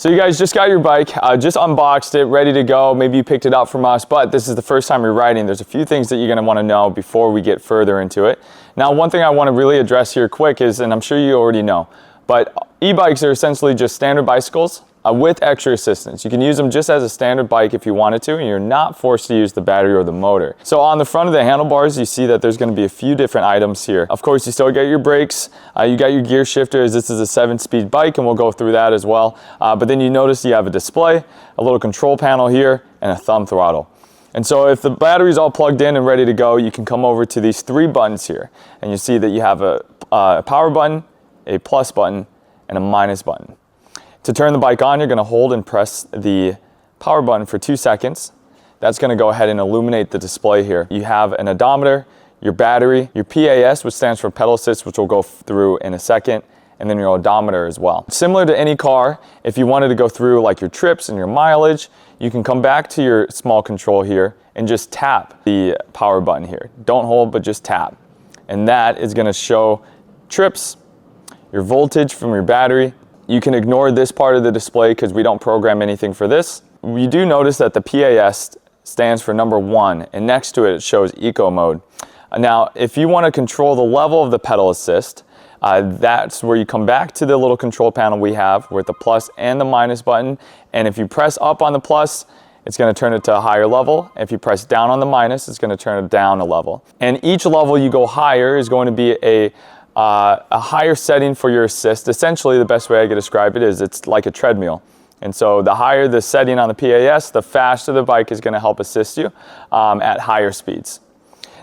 So you guys just got your bike, just unboxed it, ready to go. Maybe you picked it up from us, but this is the first time you're riding. There's a few things that you're gonna wanna know before we get further into it. Now, one thing I wanna really address here quick is, and I'm sure you already know, but e-bikes are essentially just standard bicycles with extra assistance. You can use them just as a standard bike if you wanted to, and you're not forced to use the battery or the motor. So on the front of the handlebars, you see that there's gonna be a few different items here. Of course, you still get your brakes, you got your gear shifter, as this is a 7-speed bike, and we'll go through that as well. But then you notice you have a display, a little control panel here, and a thumb throttle. And so if the battery's all plugged in and ready to go, you can come over to these 3 buttons here, and you see that you have a power button, a plus button, and a minus button. To turn the bike on, you're gonna hold and press the power button for 2 seconds. That's gonna go ahead and illuminate the display here. You have an odometer, your battery, your PAS, which stands for pedal assist, which we'll go through in a second, and then your odometer as well. Similar to any car, if you wanted to go through like your trips and your mileage, you can come back to your small control here and just tap the power button here. Don't hold, but just tap. And that is gonna show trips, your voltage from your battery. You can ignore this part of the display because we don't program anything for this. You do notice that the PAS stands for number 1, and next to it shows eco mode. Now, if you want to control the level of the pedal assist, that's where you come back to the little control panel we have with the plus and the minus button. And if you press up on the plus, it's going to turn it to a higher level. If you press down on the minus, it's going to turn it down a level. And each level you go higher is going to be a higher setting for your assist. Essentially, the best way I could describe it is it's like a treadmill. And so the higher the setting on the PAS, the faster the bike is going to help assist you at higher speeds.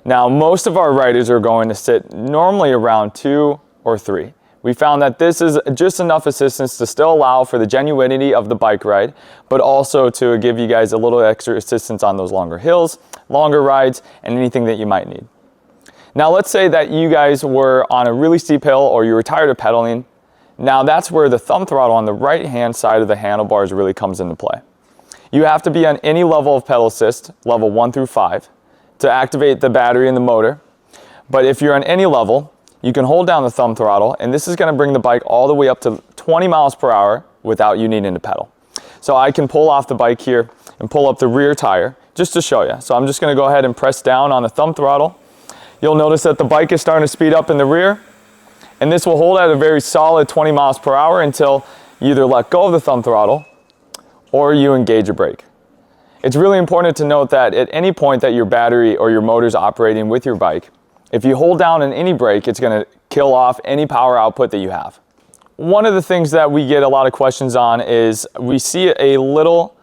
Now, most of our riders are going to sit normally around 2 or 3. We found that this is just enough assistance to still allow for the genuinity of the bike ride, but also to give you guys a little extra assistance on those longer hills, longer rides, and anything that you might need. Now let's say that you guys were on a really steep hill or you were tired of pedaling. Now that's where the thumb throttle on the right hand side of the handlebars really comes into play. You have to be on any level of pedal assist, level 1 through 5, to activate the battery and the motor. But if you're on any level, you can hold down the thumb throttle, and this is going to bring the bike all the way up to 20 miles per hour without you needing to pedal. So I can pull off the bike here and pull up the rear tire just to show you. So I'm just going to go ahead and press down on the thumb throttle. You'll notice that the bike is starting to speed up in the rear, and this will hold at a very solid 20 miles per hour until you either let go of the thumb throttle or you engage a brake. It's really important to note that at any point that your battery or your motor is operating with your bike, if you hold down on any brake, it's going to kill off any power output that you have. One of the things that we get a lot of questions on is we see a little,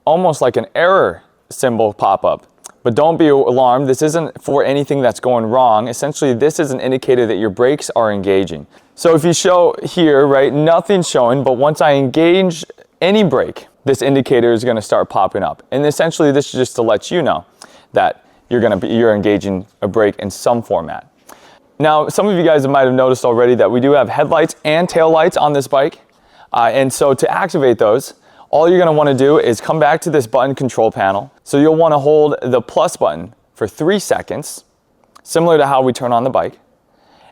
almost like an error symbol pop up. But don't be alarmed, this isn't for anything that's going wrong. Essentially, this is an indicator that your brakes are engaging. So if you show here, right, nothing's showing, but once I engage any brake, this indicator is gonna start popping up. And essentially, this is just to let you know that you're engaging a brake in some format. Now, some of you guys might have noticed already that we do have headlights and tail lights on this bike. And so to activate those, all you're gonna wanna do is come back to this button control panel. So you'll wanna hold the plus button for 3 seconds, similar to how we turn on the bike.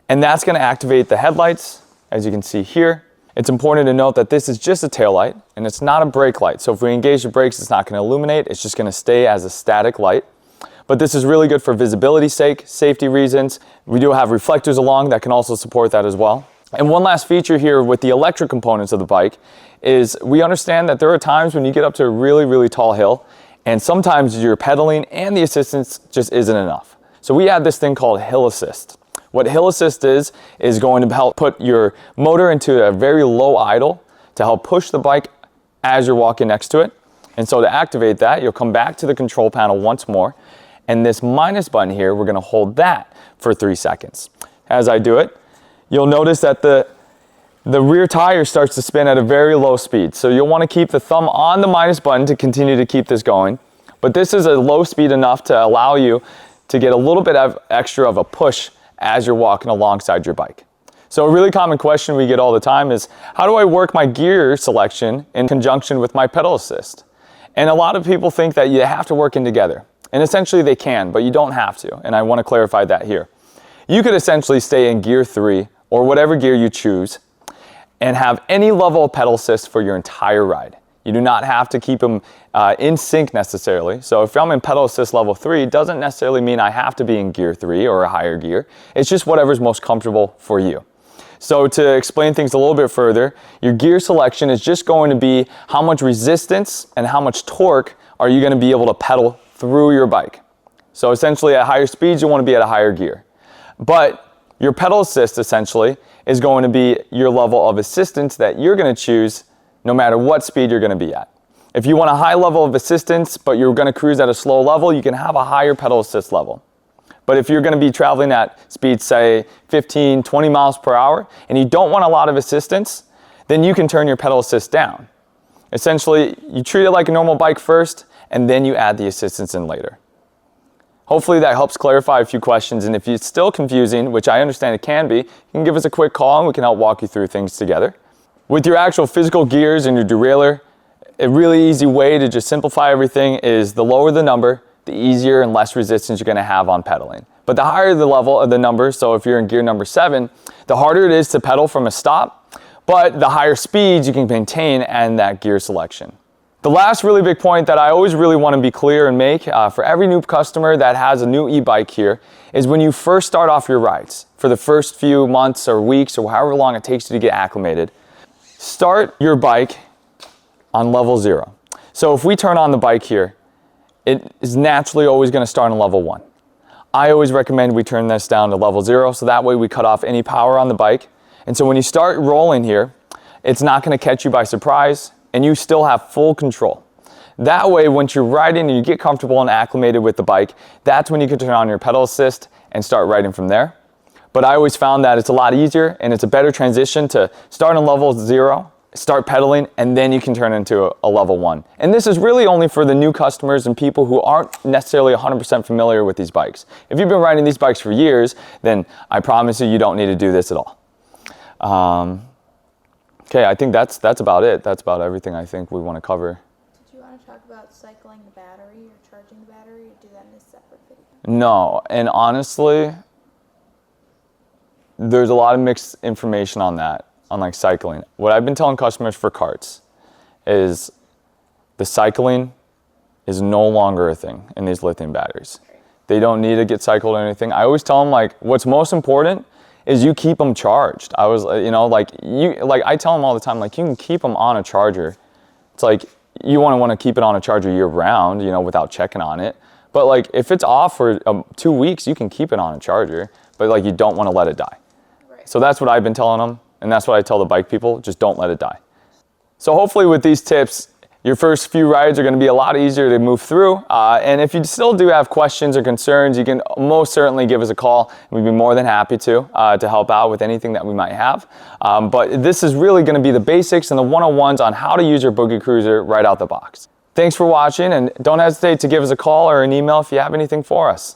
And that's gonna activate the headlights, as you can see here. It's important to note that this is just a tail light and it's not a brake light. So if we engage the brakes, it's not gonna illuminate, it's just gonna stay as a static light. But this is really good for visibility's sake, safety reasons. We do have reflectors along that can also support that as well. And one last feature here with the electric components of the bike is we understand that there are times when you get up to a really, really tall hill and sometimes you're pedaling and the assistance just isn't enough. So we have this thing called hill assist. What hill assist is going to help put your motor into a very low idle to help push the bike as you're walking next to it. And so to activate that, you'll come back to the control panel once more. And this minus button here, we're gonna hold that for 3 seconds. As I do it, you'll notice that the rear tire starts to spin at a very low speed. So you'll want to keep the thumb on the minus button to continue to keep this going. But this is a low speed enough to allow you to get a little bit of extra of a push as you're walking alongside your bike. So a really common question we get all the time is, how do I work my gear selection in conjunction with my pedal assist? And a lot of people think that you have to work in together. And essentially they can, but you don't have to. And I want to clarify that here. You could essentially stay in gear 3 or whatever gear you choose and have any level of pedal assist for your entire ride. You do not have to keep them in sync necessarily. So if I'm in pedal assist level 3, it doesn't necessarily mean I have to be in gear 3 or a higher gear. It's just whatever's most comfortable for you. So to explain things a little bit further, your gear selection is just going to be how much resistance and how much torque are you going to be able to pedal through your bike. So essentially at higher speeds, you want to be at a higher gear. But your pedal assist essentially is going to be your level of assistance that you're going to choose no matter what speed you're going to be at. If you want a high level of assistance, but you're going to cruise at a slow level, you can have a higher pedal assist level. But if you're going to be traveling at speeds, say 15, 20 miles per hour, and you don't want a lot of assistance, then you can turn your pedal assist down. Essentially, you treat it like a normal bike first, and then you add the assistance in later. Hopefully that helps clarify a few questions, and if it's still confusing, which I understand it can be, you can give us a quick call and we can help walk you through things together. With your actual physical gears and your derailleur, a really easy way to just simplify everything is the lower the number, the easier and less resistance you're going to have on pedaling. But the higher the level of the number, so if you're in gear number 7, the harder it is to pedal from a stop, but the higher speeds you can maintain and that gear selection. The last really big point that I always really want to be clear and make for every new customer that has a new e-bike here is when you first start off your rides, for the first few months or weeks or however long it takes you to get acclimated, start your bike on level 0. So if we turn on the bike here, it is naturally always going to start on level 1. I always recommend we turn this down to level 0 so that way we cut off any power on the bike. And so when you start rolling here, it's not going to catch you by surprise and you still have full control. That way, once you're riding and you get comfortable and acclimated with the bike, that's when you can turn on your pedal assist and start riding from there. But I always found that it's a lot easier and it's a better transition to start on level 0, start pedaling, and then you can turn into a level 1. And this is really only for the new customers and people who aren't necessarily 100% familiar with these bikes. If you've been riding these bikes for years, then I promise you, you don't need to do this at all. Okay, I think that's about it. That's about everything I think we want to cover. Did you want to talk about cycling the battery or charging the battery, or do that in a separate video? No, and honestly, there's a lot of mixed information on that. On like cycling. What I've been telling customers for carts is the cycling is no longer a thing in these lithium batteries. They don't need to get cycled or anything. I always tell them like what's most important is you keep them charged. I was, I tell them all the time, like you can keep them on a charger. It's like you want to keep it on a charger year round, without checking on it. But like if it's off for 2 weeks, you can keep it on a charger, but like you don't want to let it die. Right. So that's what I've been telling them. And that's what I tell the bike people, just don't let it die. So hopefully with these tips, your first few rides are going to be a lot easier to move through. And if you still do have questions or concerns, you can most certainly give us a call. We'd be more than happy to help out with anything that we might have. But this is really going to be the basics and the 101s on how to use your Boogie Cruiser right out the box. Thanks for watching, and don't hesitate to give us a call or an email if you have anything for us.